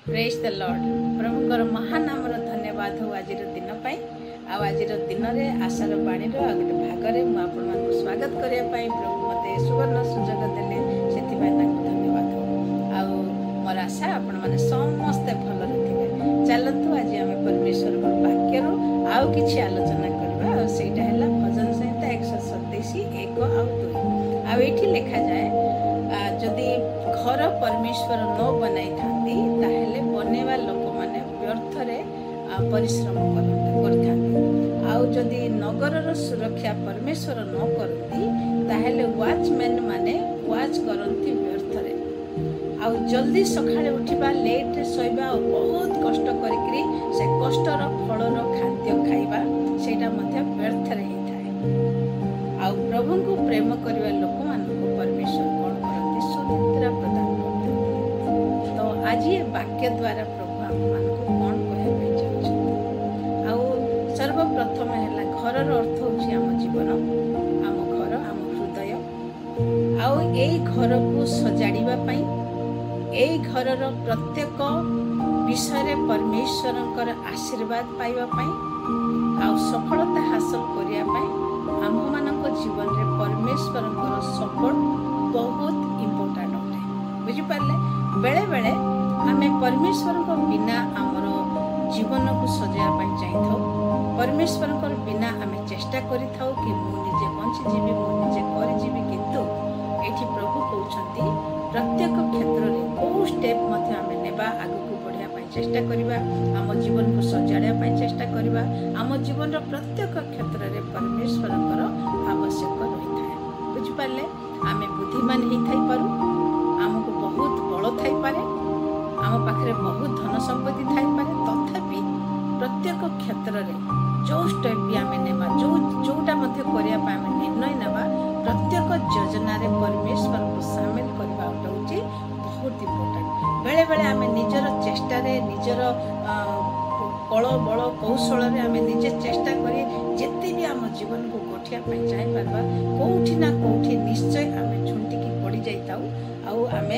Praise the Lord. प्रभुकर महानामर धन्यवाद हो आज दिन आज दिन में आशार बाणी गोटे भाग में मुझे स्वागत करने प्रभु मत सुवर्ण सुजोग देले से धन्यवाद हो मोर आशा आपण मैंने समस्ते भल थे। चलतु आज आम परमेश्वर वाक्य आउ कि आलोचना करवा से भजन संहिता 127 1 और 2 आठी लिखा जाए जदि घर परमेश्वर न बनाई था बनवा लोक मैंने व्यर्थ परिश्रम करते नगर सुरक्षा परमेश्वर न करती वाचमैन माने वाच करती व्यर्थ आउ जल्दी सकाळे उठा लेट शोवा और बहुत कष्ट करी से कष्टर फलर खाद्य खाइबा सेटा मध्य व्यर्थ होता है। आउ प्रभु को प्रेम करने लोक मानक परमेश्वर कौन करती सुनिद्रा प्रदान करते। तो आज ये वाक्य द्वारा प्रभु आम मान कौन कहवाई चाहते आउ सर्वप्रथम है घर अर्थ हूँ आम जीवन आम घर आम हृदय आउ यही घर को सजाड़ापी यही घर प्रत्येक विषय परमेश्वर आशीर्वाद पाइबापी आउ सफलता हासिल करने आम मान जीवन में परमेश्वर सपोर्ट बहुत इम्पोर्टाट अटे बुझिपारे। बेले बेले आम परमेश्वर बिना आमर जीवन को सजाइवाई चाहिए परमेश्वर बिना आम चेष्टा करि कि मुझे बंचीजी मुझे करजीवी किंतु ये प्रभु कहते प्रत्येक क्षेत्र में बहु स्टेप आम नेबा आगू बढ़िया चेष्टा करवा आम जीवन को सजाड़ा चेष्टा करवा आम जीवन प्रत्येक क्षेत्र में परमेश्वर आवश्यक रही है बुझिपारे। आम बुद्धिमान हो आमको बहुत बल थाईपे आम पाखे बहुत धन संपत्ति थाईपे तथापि प्रत्येक क्षेत्र में जो स्टेप भी आम नेबा जोटा करने निर्णय नेबा प्रत्येक योजना परमेश्वर को सामिल करवा हूँ बहुत इम्पोर्टेंट। बेले बेले आम निजर चेष्टा निजर कल बल कौशल आम निजे चेष्टा करी जिते भी आम जीवन को गठिया चाहे पार्बा कौटी ना कौटी निश्चय आम झुंटिकी पड़ जाऊ आम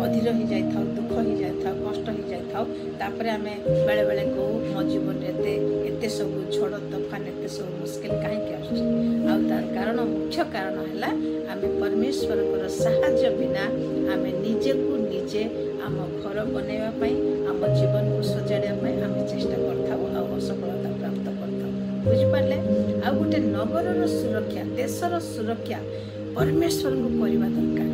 अधीर हो जाए दुख हो जाए कष्ट हो जाए आम बेले बेले कौ मो जीवन एत सब झड़ तोफान एत सब मुस्किल कहीं कारण मुख्य कारण है आम परमेश्वर साहाय्य बिना आम निजे को निजे आम घर बनवाई आम जीवन को सजाड़ापी आम चेष्टा कर असफलता प्राप्त कर बुझिपारे। आ गोटे नगर सुरक्षा देशर सुरक्षा परमेश्वर को करवा दरकार।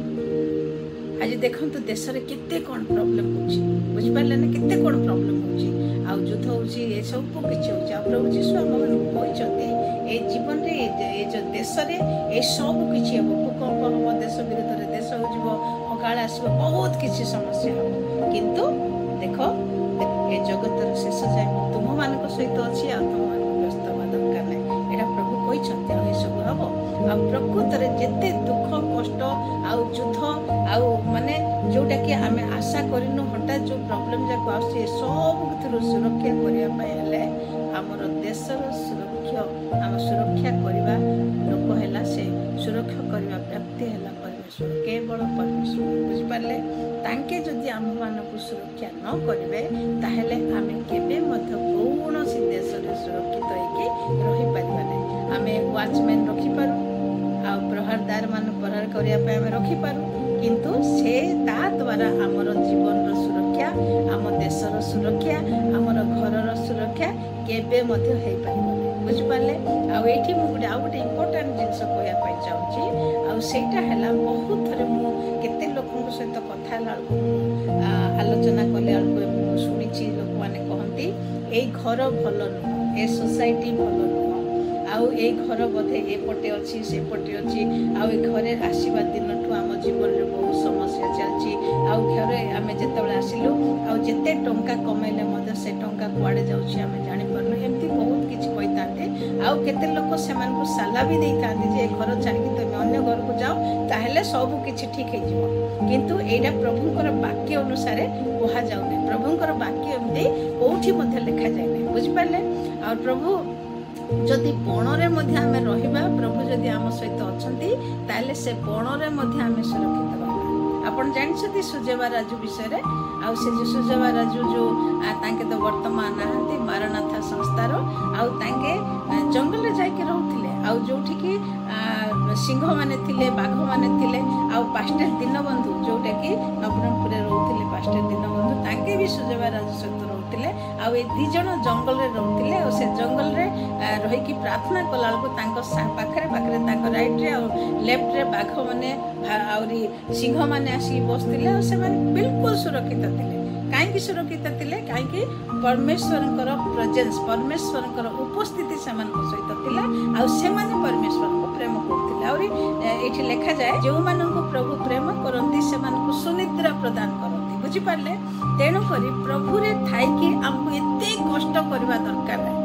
आज देखो देश में केते कौन प्रॉब्लम होची बुझिपारे ना केते कौन प्रॉब्लम होची आउ युद्ध होची ये सब किछि होची आ प्रभु यीशु हम कहते ए जीवन रे ए जो देश रे ए सब किछि हम भूकंप हम देश विरुद्ध रे देश हो जीव अकाल आसब बहुत किछि समस्या हम किंतु देखो ए जगत रे शेष जाय तुम मानक सहित अछि आ तुम मानक व्यस्त होवा दरकार नै एटा प्रभु कहते ए सब हम आ प्रकृत रे जेते दुख कष्ट आउ युद्ध आउ माने जोटा कि आम आशा करनु हठात जो प्रॉब्लम जाक आसे सब सुरक्षा करने आमर देशर सुरक्षा आम सुरक्षा करवा लोक है से सुरक्षा करने व्यक्ति है परमेश्वर केवल परमेश्वर बुझिपारे। तांके जदि आम मानक सुरक्षा न करेंगे ताहले आम केबे कौन देश में सुरक्षित होगी रहीपर आम वाचमैन रखिपारू आ प्रहारदार मान प्रहार करने आम रखिपारू किंतु से ता द्वारा आमर जीवन सुरक्षा आम देशर सुरक्षा आमर घर सुरक्षा केबे मध्य हो पारिबनी बुझिपारे। आठी मुझे आउ गोटे इम्पोर्टाट जिनस कहवाई चाहूँगी आईटा है बहुत थे मुझे लोक सहित कथा आलोचना कले शुणी लोक मैंने कहती ये घर भल नुह ए सोसाइटी भल नुह आउ ये घर बोधे एपटे अच्छी सेपटे अच्छी आउ घरे आसवा दिन आम जीवन में बहुत समस्या चलती आउ घरे आम जिते आसिलु आते टंका कमेले से टंका कुआड़े जाऊँगी आम जापारन एमती बहुत किसी कही आउ केते लोक से साला भी दे था घर छाड़ी तुम अन्य घर को जाओ ताहले सब किसी ठीक हो किंतु एटा प्रभुंकर वाक्य अनुसार कह जाऊनी प्रभुंकर वाक्य एमती कौटी लिखा जाए बुझिपारे। आ प्रभु जदि बणरे आम रहिबा प्रभु जदि आम सहित अछंती ताले से बणरे आम सुरक्षित रहिबा। आपण जानछथि सुजेवा राजू विषय आउ से जो सुजवा राजू जो तांके तो वर्तमान नहांती मारनाथा संस्थार आउ तांके जंगल रे जाके रहउथिले आउ जोठी की सिंह माने थिले बाघ माने थिले आउ पास्टर दीनबंधु जोटा की नवरंगपुर रे रहउथिले पास्टर दीनबंधु तांके भी सुजवा राजू सहित रहउथिले आउ ए दी जण जंगल रे रहउथिले आउ से जंगल रे रही की प्रार्थना कला को तांको पाखरे पाखरे तांको राइट रे और लेफ्ट रे बाघ माने आउरी सिंह माने आसी बसथिले और से माने बिल्कुल सुरक्षित थिले काहेकि सुरक्षित थिले काहेकि परमेश्वरंकर प्रेजेंस परमेश्वरंकर उपस्थिति समान सहित थिला आ से माने परमेश्वर को प्रेम करथिले और एठी लिखा जाय जो मानन को प्रभु प्रेम करंती से मान को सुनिद्रा प्रदान करंती बुझी पारले तेणु करी प्रभु रे थाई कि हमको एते कष्ट करबा दरकार है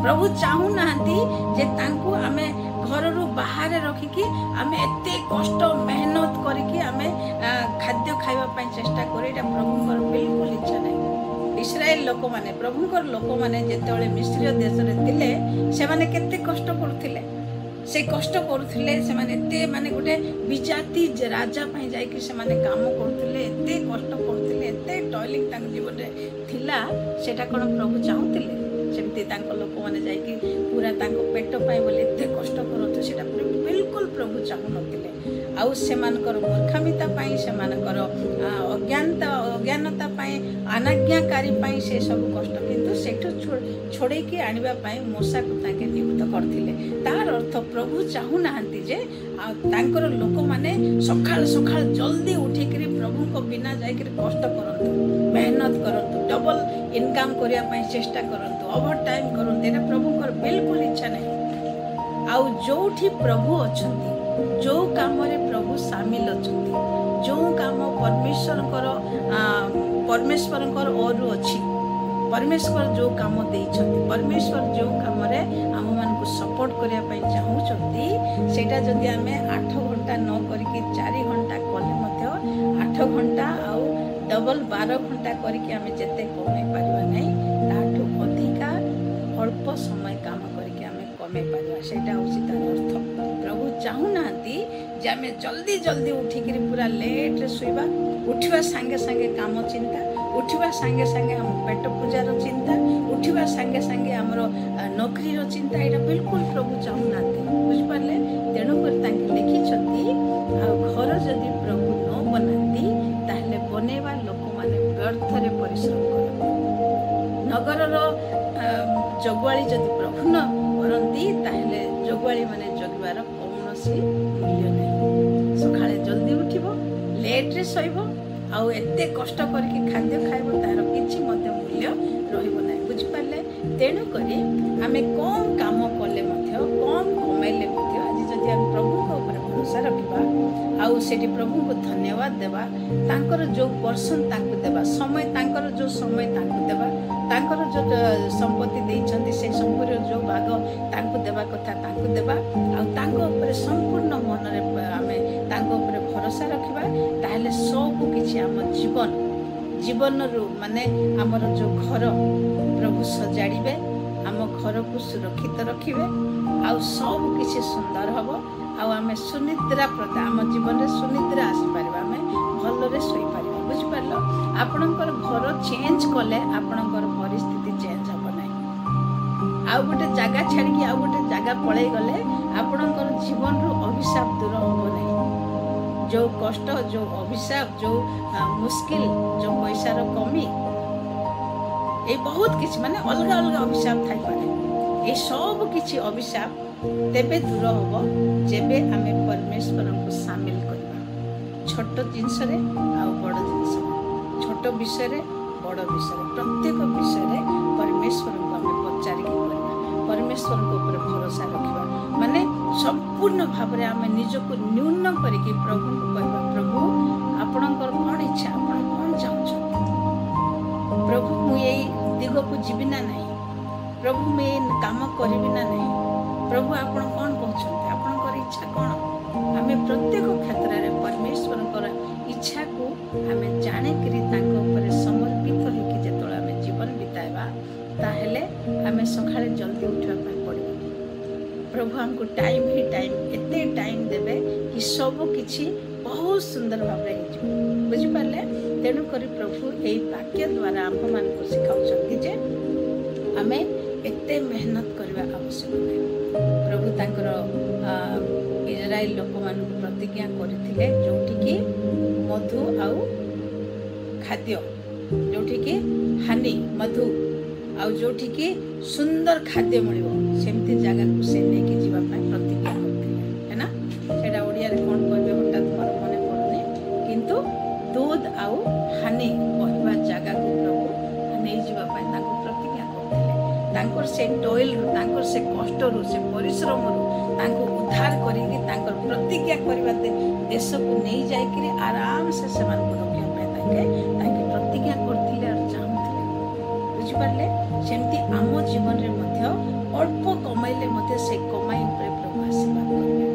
प्रभु चाहू नाहंती जे तांको आमे घर रु बाहर रखिकी आमे एते कष्ट मेहनत करिकी आमे खाद्य खाइबा पई चेष्टा करे एटा प्रभुकर बिल्कुल इच्छा नहीं इस्राएल लोक माने प्रभुकर लोक माने जेतेबेले मिस्र देश रे थिले से माने केते कष्ट करथिले से कष्ट करुथिले से माने एते माने गोटे विजाति राजा पई जाई कि से माने काम करथिले एते कष्ट करथिले एते टॉयलिंग तांक जीवन रे थिला सेटा कोन प्रभु चाहुथिले सेमती तांको लोक माने जाई कि पूरा तांको पेट पई बोले एते कष्ट करथि सेटा बिल्कुल प्रभु चाहु नथिले आउ सेमानकर मूर्खामिता पई सेमानकर अज्ञानता पई अनाज्ञाकारी पई से सब कष्ट किंतु सेठो छोड़े कि आनिबा पई मूसा को ताके नियुक्त करथिले तार अर्थ प्रभु चाहू नाहंती जे तांकर लोक माने सकाळ सकाळ जल्दी उठी करी प्रभु को बिना जाई करी कष्ट करंतु मेहनत करंतु डबल इनकम करिया पई चेष्टा करंतु ओवर टाइम करंतु एटा प्रभुकर बिल्कुल इच्छा नहीं आउ जोठी प्रभु अछंती जो काम रे प्रभु शामिल अछंती जो काम परमेश्वरकर और अछि परमेश्वर जो काम देइछंती परमेश्वर जो काम रे हम मान को सपोर्ट करिया पई चाहू छंती सेटा जदी हमें 8 घंटा न करके 4 घंटा कले मध्य 8 घंटा आउ डबल 12 घंटा करके हमें जते कमे पारिबा नै ताठो अधिका अल्प समय काम करके हमें कमे पारिबा सेटा होसी तार अर्थ प्रभु चाहू नांती जे हमें जल्दी जल्दी उठी करी पूरा लेट रे सोइबा उठिबा संगे संगे काम चिंता उठिबा संगे संगे हम पेट पूजार चिंता उठिबा संगे संगे हमरो नौकरी रो चिंता एटा बिल्कुल प्रभु चाहू नांती बुझ पारले तेणु कर ताके लिखि छथि आ घर जदी प्रभु न बनाती ताहले बनेवा लोक माने व्यर्थ रे परिश्रम करबो नगर रो जगवाली जदी प्रभु न करंती ताहले जगवाली माने जगवार कौनसी मूल्य नहीं सकाळे जल्दी उठिबो लेट रे सोइबो आउ एते कष्ट करके खाद्य खाइबो तार किछि मते मूल्य रहिबो नै बुझि पाले तेणु करी आमे कम काम कले मध्य कम कमाइले मध्य आज जदि हम प्रभु को ऊपर भरोसा रखिबा आउ सेठी प्रभु को धन्यवाद देबा तांकर जो पर्सन तांको देबा समय तांकर जो समय तांको देबा तांकर जो संपत्ति देइछंती से संपूर्ण जो भाग तांको देबा कथा तांको देबा आउ तांको ऊपर संपूर्ण मन रे आमे तांको ऊपर भरोसा रखिबा ताहले सब किछि हम जीवन रो माने हमर जो घर प्रभु सजाड़िबे हम घर को सुरक्षित रखिबे आउ सब किछि सुंदर हबो आउ आमे सुनिद्रा प्रदा हम जीवन रे सुनिद्रा आसी परबा आमे भल रे सोई परबा बुझ परलो आपनकर घर चेंज कले आपनकर परिस्थिति चेंज हबो नै आउ गोटे जगह छाड़ी कि आउ गोटे जगह पळै गले आपनकर जीवन रो अभिशाप दूर हबो नै जो कष्ट जो अभिशाप जो मुश्किल जो पैसा रो कमी ए बहुत किछ माने अलग अलग अभिशाप थाई पारे ए सब किछ अभिशाप तेबे दूर होबो जेबे आमे परमेश्वर को शामिल करबा छोट जिंस रे आ बड़ जिंस छोट विषय रे बड़ विषय प्रत्येक विषय रे परमेश्वर को आमे पचारि के करबा परमेश्वर को ऊपर भरोसा रखिबा माने संपूर्ण भाव रे आमे निज को न्यून करिके प्रभु को कहबा प्रभु आपनकर कोन इच्छा आपन कोन चाहू प्रभु मु यही दिग को जीवी ना नहीं प्रभु मैं काम करी ना नहीं प्रभु आपण कौन कहते आपणकर इच्छा कौन आम प्रत्येक क्षेत्र में परमेश्वर इच्छा को आम जाणिकी समर्पित होकर जो आम जीवन बिताइबा ताहले आम सकाळे जल्दी उठा पड़ो प्रभु हमको टाइम ही टाइम एते टाइम देवे कि सब किछि बहुत सुंदर भाव बुझिपारे। तेणुक प्रभु यही वाक्य द्वारा आम मान शिखाऊँ आमे एते मेहनत करवा आवश्यक नहीं। प्रभु तांकर इजराइल लोक मान प्रतिज्ञा करथिले जोटिकी मधु आउ खाद्य, जोटिकी हानि मधु आउ जोटिकी सुंदर खाद्य मिलिबो सेमती जगह को से लेके जीवा पाई प्रतिज्ञा करथिले है ना। सेटा ओडिया रे कोन कहबे हठात मोर मने पड़ने, किंतु दूध आउ हानि कहबा जगह को प्रभु नहीं जीवा पाई ताको प्रतिज्ञा करथिले। तांकर से टॉयल रु, तांकर से कष्ट रु, से परिश्रम रु तांको उद्धार करिके तांकर प्रतिज्ञा करबा देश को नहीं जाय कि आराम से सेमान को रखिया पाई ताके प्रतिज्ञा करथिले और चाहुथिले। बुझि पारले सेमती आम जीवन रे मध्य अल्प कमाइले मध्य से कमाई उपरे प्रभु आशीर्वाद करबे।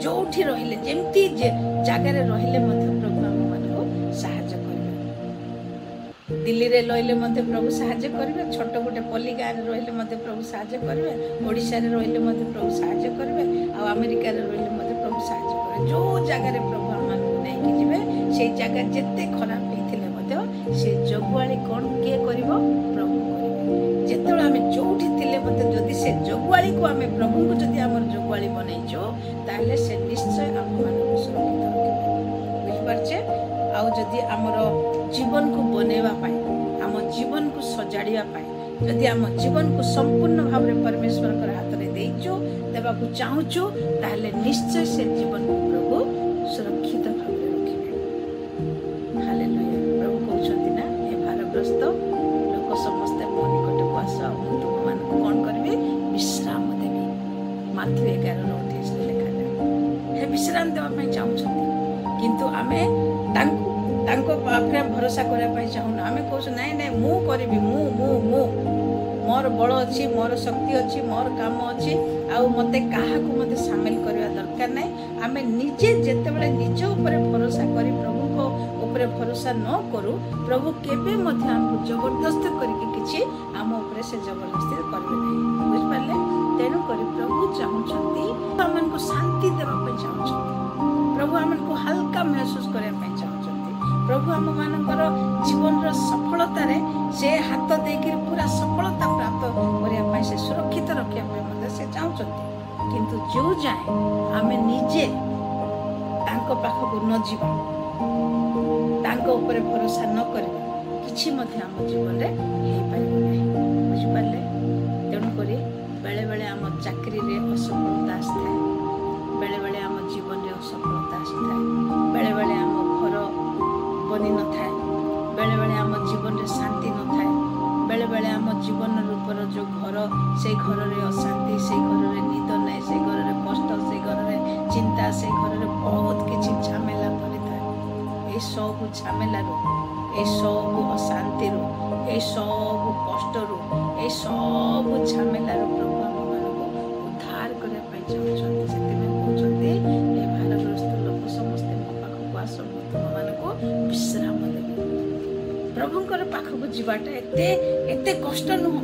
जोठी रहिले जेमती जगह रे रहिले मध्य प्रभु आम मानको सहायता करबे। दिल्ली रे रहिले मध्य प्रभु सहायता करबे, छोट गोटे पल्ली गाँ रे रहिले मध्य प्रभु सहायता करबे, ओडिशा रे रहिले मध्य प्रभु सहायता करबे, आ अमेरिका रे रहिले मध्य प्रभु सहायता करबे। जो जगह रे प्रभु आम मानको नै कि जिवे से जगह जत्ते खराब हेथिले मध्य से जगुआली कोन किए करिवो प्रभु करिवे। जेतेबेले आमे जोठी थिले मते जदि से जगुआली को आमे प्रभु को जदि हमर जगुआली बनैछो ताले से निश्चय आम मानको सुरक्षित रखिबे। बुझि पारछे। आउ जदि हमर जीवन को बनेवा पाई, आम जीवन को सजाड़िया पाई जदि आम जीवन को संपूर्ण भाव में परमेश्वर के हाथ में देइछो देबा को चाहूचो ताले निश्चय से जीवन को प्रभु सुरक्षित भाव में रखिबे। हालेलुया। प्रभु कहउछंती ना हे भारग्रस्त लोक समस्त मो निकट को आस, मु तुम मान कोन करबे विश्राम देबी। माथु 11:28 लिखा है हे विश्राम देबा पई चाहउछंती, किंतु आमे तांको पाखरे भरोसा करबा पई चाहूना। आमे कहउछ नै नै मु करबी, मु मोर बल अच्छी, मोर शक्ति अच्छी, मोर काम अच्छी, आउ मते काहा को मते शामिल करबा दरकार नै। आमे निजे जेतेबेले निज ऊपर भरोसा करी प्रभु को ऊपर भरोसा न करू, प्रभु केबे मते हमको जबरदस्ती करके किछि आम ऊपर से जबरदस्ती करबे नै। बुझ पाले। तेनु करी प्रभु चाहउछंती हमन को शांति देबा पई चाहउछंती, प्रभु हमन को हल्का महसूस करबा पई चाहउछंती। प्रभु आम मानकर जीवन सफलता रे से हाथ देकर पूरा सफलता प्राप्त करने से सुरक्षित रखा से चाहते, किंतु जो जाए आम निजे तांको पाखक न जीवा, तांको ऊपर भरोसा न करबा किछि मध्य आम जीवन रे हे पारिबो नै। बुझि पारले। तेणु करी बेले बेले आम चाकरी रे असफलता आस्थाय, बेले बेले आम जीवन रे असफलता आस्थाय, बेले बेले आम घर बनी न थाए, बेले बेले आम जीवन रे शांति न थाए, बेले बेले आम जीवन रूपर जो घर से घर रे अशांति, से घर रे निद नै, से घर रे कष्ट, से घर रे चिंता, से घर रे बहुत किछि झमेला परि थाए। ए सब झमेला रो, ए सब अशांति रो, ए सब कष्ट रो, ए सब झमेला रो प्रभु आम मानको उद्धार करे पई चाहछन्ती। सेते कहछन्ती ए भारग्रस्त लोक समस्त मो पाखको आस, मो तुम मानको विश्राम देबे। प्रभुंकर पाखको जीवाटा एते कष्ट नुह,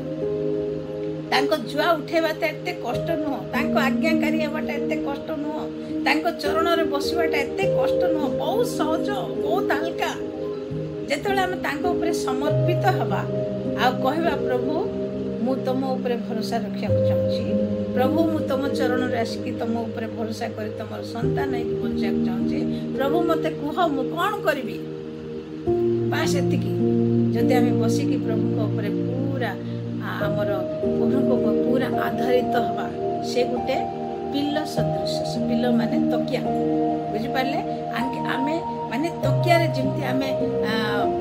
तांको जुआ उठेबाटा एते कष्ट नुह, तांको आज्ञाकारी हेबाटा एते कष्ट नुह, तांको चरण रे बसिबाटा एते कष्ट नुह, बहुत सहज, बहुत हल्का। जेतेबेले हम तांको ऊपर समर्पित हबा आ कहबा प्रभु मु तुम ऊपर भरोसा रखिया चाहूची, प्रभु मु तुम चरण रे आसिकी तुम ऊपर भरोसा करी तुमर संतान नहीं बंचिया चाहूची, प्रभु मते कुह मु कोन करबी। बास एतिकी जदि आम बसिकी प्रभु ऊपर पूरा आमर प्रभु को पूरा आधारित हवा, से गोटे पिल्ल सदृश, पिल्ल माने तकिया। बुझिपारे। आमे माने तकिया रे जेमती आमे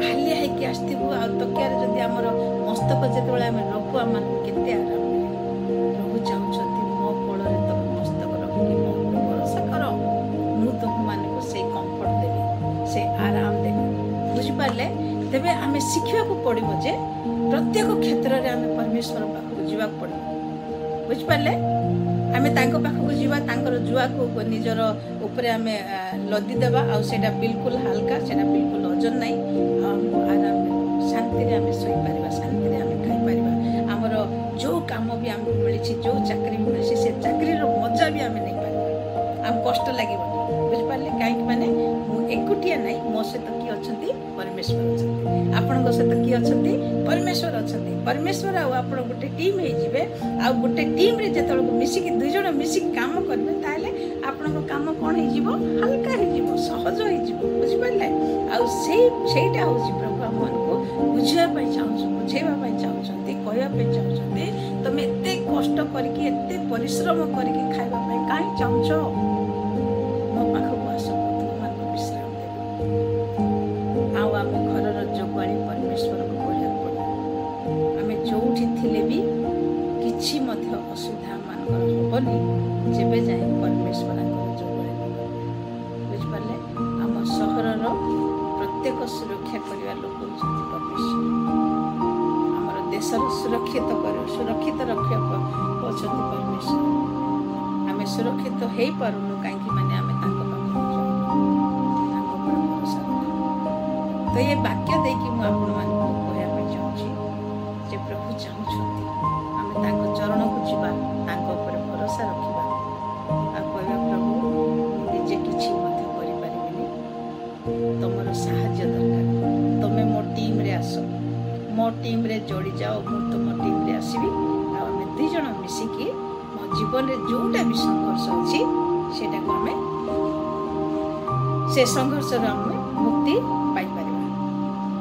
हालिया हेकी आस्थिबु आ तकिया रे जदि आमर मस्तक जेतेबेले आमे रखु आम केते आराम मिले। प्रभु चाहउछंती मो कोल रे तुम मस्तक रखिकी मो ऊपर भरोसा करो, मु तुम मानको से कंफर्ट देबी, से आराम देबी। बुझिपारे। तेबे आमे शिखिया को पड़िबो जे प्रत्येक क्षेत्र रे आमे परमेश्वर पाखक जीवा पड़िबो। बुझिपारे। आमे तांको पाखक जीवा, तांकर जुआ को निजर ऊपर आमे लदी देबा, आ सेटा बिल्कुल हल्का, सेटा बिल्कुल वजन नाही, हमको आराम शांति रे आमे सोई परिबा, शांति रे आमे खाई परिबा। हमर जो काम भी हमको मिलिछि, जो चाकरी मिलिछि, से चाकरी रो मजा भी आमे नै परिबा, हम कष्ट लागिबो। बुझिपारे। किए अच्छा परमेश्वर अच्छा परमेश्वर आप गोटे टीम हो आ गोटे टीम रे जो मिसिकी दुई जन मिसिकी काम करेंगे ताहले आपण काम कौन हो हल्का हो सहज हो बुझिपारे आईटा हूँ प्रभु आम को बुझापी चाहूँ बुझेवाई चाहते कहवाई चाहते तुम एत कष्ट करके परिश्रम करके खावाई कहीं चाहूच मो पाखक आस तुम विश्राम देव आम घर जोगाड़ी परमेश्वर को पढ़ा पड़े आम जो भी किसी असुविधा मान हेनी जेबे जाए परमेश्वर जोगाड़ी बुझिपारे आम सहर प्रत्येक सुरक्षा करने लोक होती परमेश्वर आमर देशर सुरक्षित रक्षा अच्छा परमेश्वर आम सुरक्षित हो पारूनु कहीं माने आम भरोसा तो ये वाक्य देकी कहवाई चाहूँगी प्रभु चाहूँगी आम चरण को जीवा भरोसा रखा आ कहवा प्रभु निजे किसी तुमर साहाय्य दरकार तुम मो टीम रे आस मो टीम रे जोड़ी जाओ मु तुम टीम रे आसबि आम दुई जन मिसिकी मो जीवन रे जोटा भी संघर्ष अच्छी सेटा को आम से संघर्ष मुक्ति पाई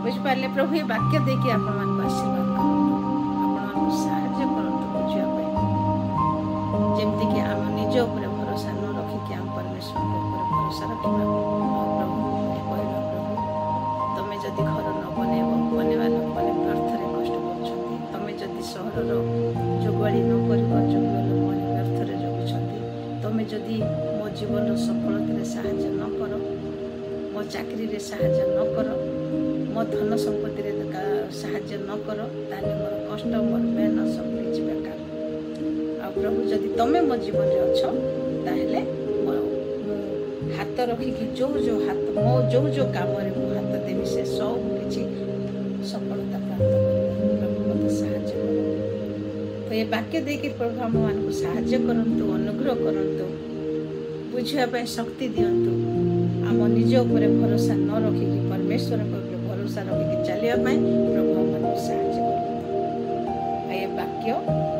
बुझिपारे प्रभु ये वाक्य देकी आपण आशीर्वाद करूँ साहाय्य करतु बुझापी जमती कि आम निज उपर भरोसा न रखिकी आम परमेश्वर भरोसा रखा प्रभु तुम जदि घर न बनवा लोक मैंने व्यर्थरे कष्ट कर तुम जदि सहर जोगाड़ी न कर लोक मैंने व्यर्थरे जगुंट तुम जदि मो जीवन सफलता साहाय्य न कर मो चाकरी साहाय्य न कर मो धन संपत्ति साहाय्य न कर ताले मोर कष्ट मोर मेहनत सब किसी बेकार आ प्रभु जदि तुम मो जीवन में अच्छ ताहले हाथ रखिकी जो हाथ मो जो काम हाथ देवी से सब किसी सफलता प्राप्त कर प्रभु मत साहाय्य कर तो ये वाक्य देकर प्रभु आम मान साहाय्य करंतु अनुग्रह करंतु बुझापी शक्ति दिंतु आम निज उपर भरोसा न रखिकी परमेश्वर भरोसा रखिकी चलिया प्रभु आम साहाय्य करंतु ये वाक्य